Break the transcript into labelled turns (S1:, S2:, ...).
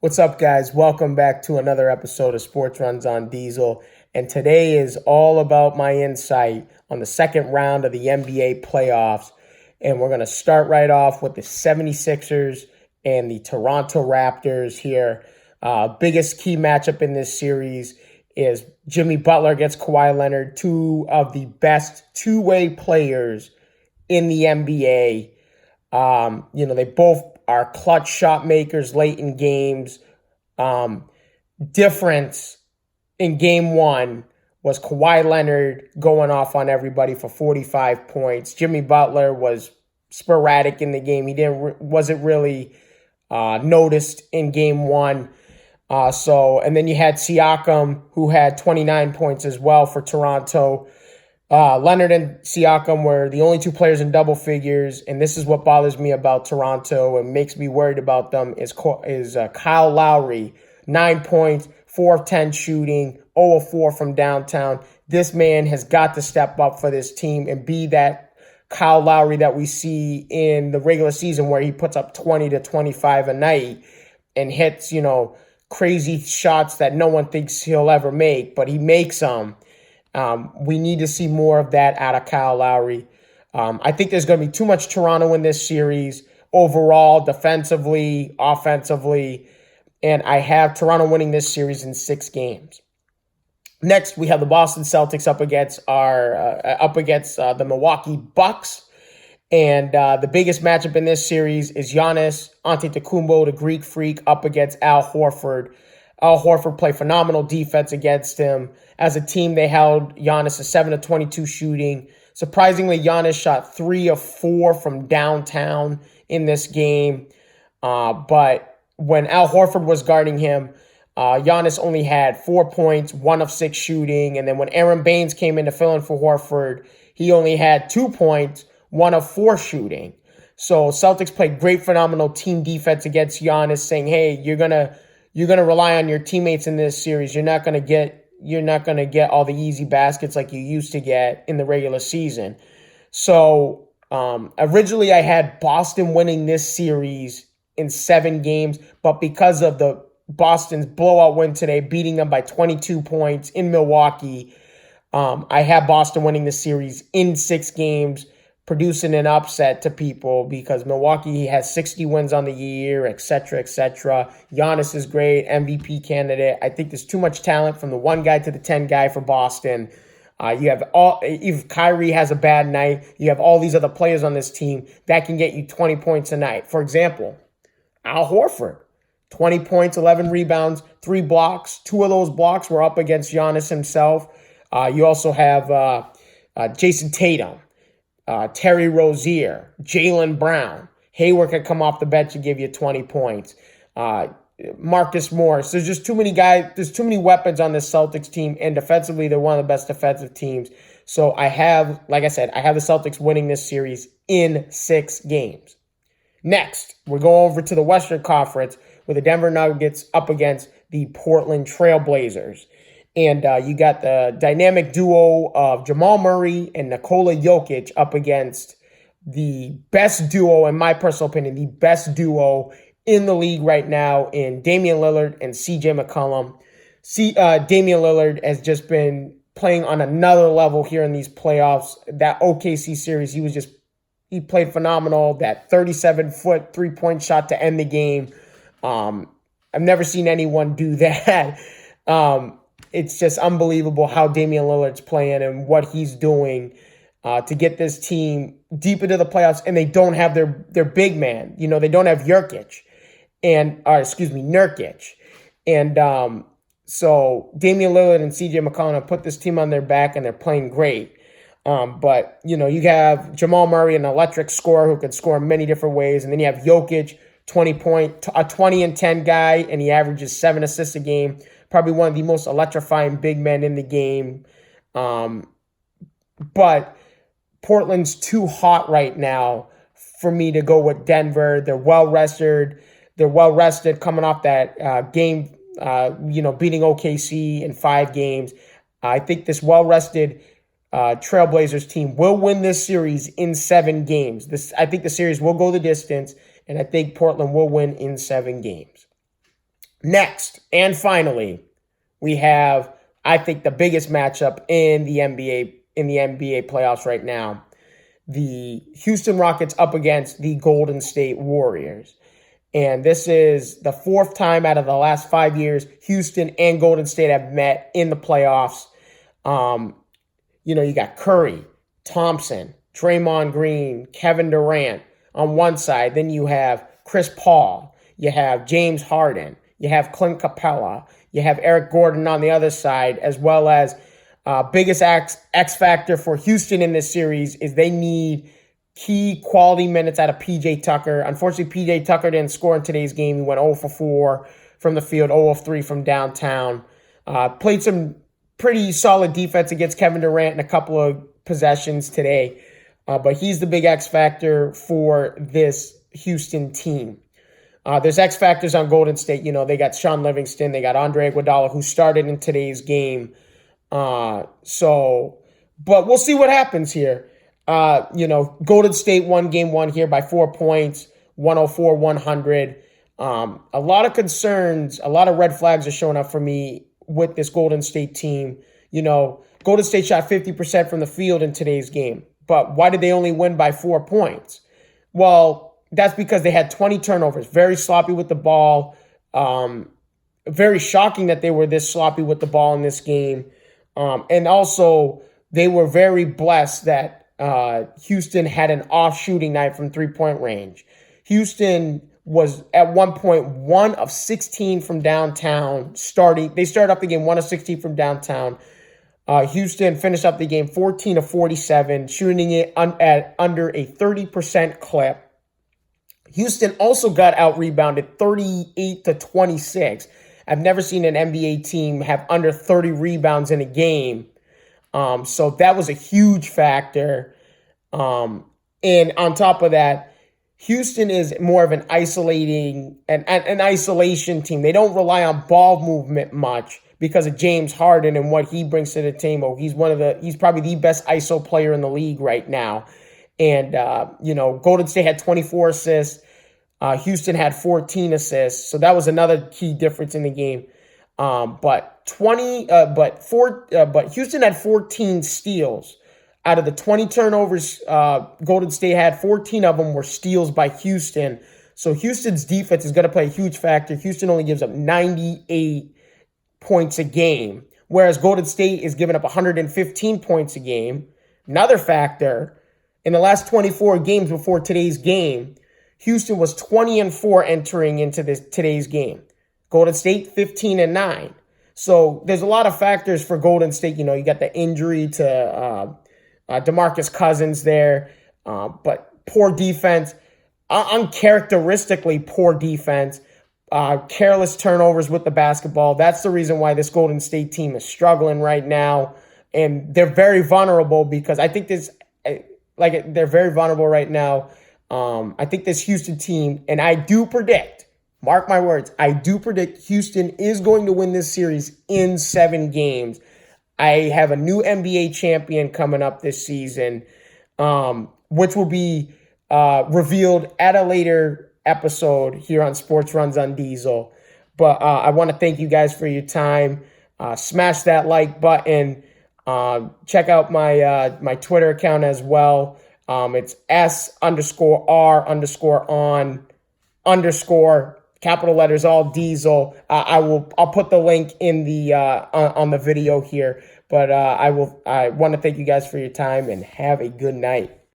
S1: What's up, guys? Welcome back to another episode of Sports Runs on Diesel. And today is all about my insight on the second round of the NBA playoffs. And we're going to start right off with the 76ers and the Toronto Raptors here. Biggest key matchup in this series is Jimmy Butler against Kawhi Leonard, two of the best two-way players in the NBA. They both are clutch shot makers late in games. Difference in game one was Kawhi Leonard going off on everybody for 45 points. Jimmy Butler was sporadic in the game. He wasn't really noticed in game one. And then you had Siakam, who had 29 points as well for Toronto. Leonard and Siakam were the only two players in double figures, and this is what bothers me about Toronto and makes me worried about them is Kyle Lowry, 9 points, 4 of 10 shooting, 0 of 4 from downtown. This man has got to step up for this team and be that Kyle Lowry that we see in the regular season where he puts up 20 to 25 a night and hits, crazy shots that no one thinks he'll ever make, but he makes them. We need to see more of that out of Kyle Lowry. I think there's going to be too much Toronto in this series overall, defensively, offensively, and I have Toronto winning this series in 6 games. Next, we have the Boston Celtics up against the Milwaukee Bucks, and the biggest matchup in this series is Giannis Antetokounmpo, the Greek Freak, up against Al Horford. Al Horford played phenomenal defense against him. As a team, they held Giannis to 7 of 22 shooting. Surprisingly, Giannis shot 3 of 4 from downtown in this game. But when Al Horford was guarding him, Giannis only had 4 points, 1 of 6 shooting. And then when Aaron Baines came in to fill in for Horford, he only had 2 points, 1 of 4 shooting. So Celtics played great, phenomenal team defense against Giannis, saying, hey, you're gonna rely on your teammates in this series. You're not gonna get all the easy baskets like you used to get in the regular season. So originally I had Boston winning this series in 7 games, but because of the Boston's blowout win today, beating them by 22 points in Milwaukee, I have Boston winning the series in 6 games, producing an upset to people because Milwaukee has 60 wins on the year, et cetera, et cetera. Giannis is great, MVP candidate. I think there's too much talent from the 1 guy to the 10 guy for Boston. If Kyrie has a bad night, you have all these other players on this team that can get you 20 points a night. For example, Al Horford, 20 points, 11 rebounds, 3 blocks. 2 of those blocks were up against Giannis himself. You also have Jason Tatum, Terry Rozier, Jaylen Brown. Hayward could come off the bench and give you 20 points. Marcus Morris. There's just too many guys. There's too many weapons on this Celtics team, and defensively, they're one of the best defensive teams. So I have the Celtics winning this series in 6 games. Next, we're going over to the Western Conference with the Denver Nuggets up against the Portland Trail Blazers. And you got the dynamic duo of Jamal Murray and Nikola Jokic up against the best duo, in my personal opinion, the best duo in the league right now in Damian Lillard and CJ McCollum. Damian Lillard has just been playing on another level here in these playoffs. That OKC series, he played phenomenal. That 37-foot three-point shot to end the game. I've never seen anyone do that. It's just unbelievable how Damian Lillard's playing and what he's doing to get this team deep into the playoffs. And they don't have their big man. They don't have Nurkic. And so Damian Lillard and CJ McCollum have put this team on their back and they're playing great. But you have Jamal Murray, an electric scorer who can score in many different ways. And then you have Jokic, 20 and 10 guy, and he averages 7 assists a game. Probably one of the most electrifying big men in the game. But Portland's too hot right now for me to go with Denver. They're well-rested. Coming off that game, beating OKC in 5 games. I think this well-rested Trailblazers team will win this series in 7 games. I think the series will go the distance, and I think Portland will win in 7 games. Next, and finally, we have, I think, the biggest matchup in the NBA playoffs right now. The Houston Rockets up against the Golden State Warriors. And this is the fourth time out of the last 5 years Houston and Golden State have met in the playoffs. You got Curry, Thompson, Draymond Green, Kevin Durant on one side. Then you have Chris Paul. You have James Harden. You have Clint Capella. You have Eric Gordon on the other side, as well as biggest X factor for Houston in this series is they need key quality minutes out of P.J. Tucker. Unfortunately, P.J. Tucker didn't score in today's game. He went 0 for 4 from the field, 0 of 3 from downtown. Played some pretty solid defense against Kevin Durant in a couple of possessions today. But he's the big X factor for this Houston team. There's X factors on Golden State. They got Sean Livingston. They got Andre Iguodala, who started in today's game. But we'll see what happens here. Golden State won game one here by 4 points, 104-100. A lot of concerns, a lot of red flags are showing up for me with this Golden State team. Golden State shot 50% from the field in today's game. But why did they only win by 4 points? Well, that's because they had 20 turnovers, very sloppy with the ball. Very shocking that they were this sloppy with the ball in this game. And also, they were very blessed that Houston had an off shooting night from 3-point range. Houston was at one point 1 of 16 from downtown starting. They started up the game 1 of 16 from downtown. Houston finished up the game 14 of 47, shooting it at under a 30% clip. Houston also got out-rebounded 38-26. I've never seen an NBA team have under 30 rebounds in a game. So that was a huge factor. And on top of that, Houston is more of an isolation team. They don't rely on ball movement much because of James Harden and what he brings to the table. He's probably the best ISO player in the league right now. And, Golden State had 24 assists. Houston had 14 assists. So that was another key difference in the game. But Houston had 14 steals. Out of the 20 turnovers, Golden State had 14 of them were steals by Houston. So Houston's defense is going to play a huge factor. Houston only gives up 98 points a game, whereas Golden State is giving up 115 points a game. Another factor, in the last 24 games before today's game, Houston was 20-4 entering into today's game. Golden State 15-9. So there's a lot of factors for Golden State. You got the injury to DeMarcus Cousins there, but poor defense, uncharacteristically poor defense, careless turnovers with the basketball. That's the reason why this Golden State team is struggling right now. And they're very vulnerable because I think they're very vulnerable right now. I think this Houston team, and I do predict, mark my words, I do predict Houston is going to win this series in 7 games. I have a new NBA champion coming up this season, which will be revealed at a later episode here on Sports Runs on Diesel. But I want to thank you guys for your time. Smash that like button. Check out my Twitter account as well. It's S_R_on_ capital letters, all Diesel. I'll put the link in the on the video here. But I want to thank you guys for your time and have a good night.